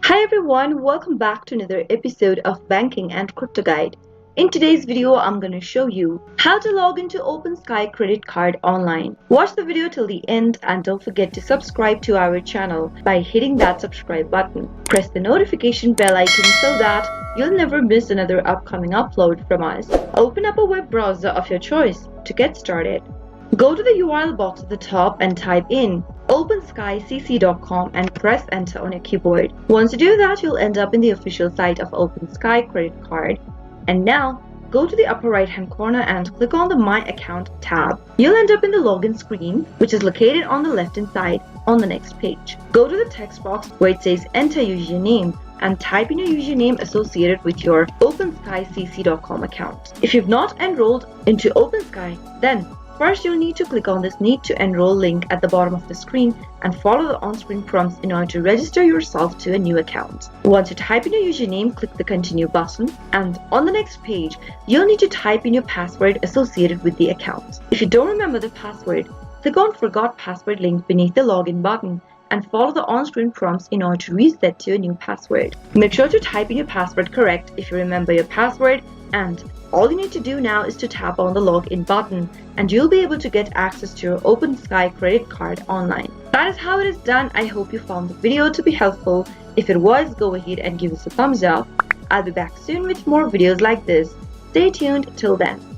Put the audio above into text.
Hi everyone, welcome back to another episode of Banking and Crypto Guide. In today's video, I'm going to show you how to log into Opensky credit card online. Watch the video till the end and don't forget to subscribe to our channel by hitting that subscribe button. Press the notification bell icon so that you'll never miss another upcoming upload from us. Open up a web browser of your choice to get started. Go to the URL box at the top and type in openskycc.com and press enter on your keyboard. Once you do that, you'll end up in the official site of Opensky credit card. And now, go to the upper right hand corner and click on the My Account tab. You'll end up in the login screen, which is located on the left hand side on the next page. Go to the text box where it says enter username and type in your username associated with your openskycc.com account. If you've not enrolled into Opensky, then first, you'll need to click on this Need to Enroll link at the bottom of the screen and follow the on-screen prompts in order to register yourself to a new account. Once you type in your username, click the Continue button, and on the next page, you'll need to type in your password associated with the account. If you don't remember the password, click on Forgot Password link beneath the Login button and follow the on-screen prompts in order to reset to a new password. Make sure to type in your password correct if you remember your password, and all you need to do now is to tap on the login button and you'll be able to get access to your Opensky credit card online. That is how it is done. I hope you found the video to be helpful. If it was, go ahead and give us a thumbs up. I'll be back soon with more videos like this. Stay tuned till then.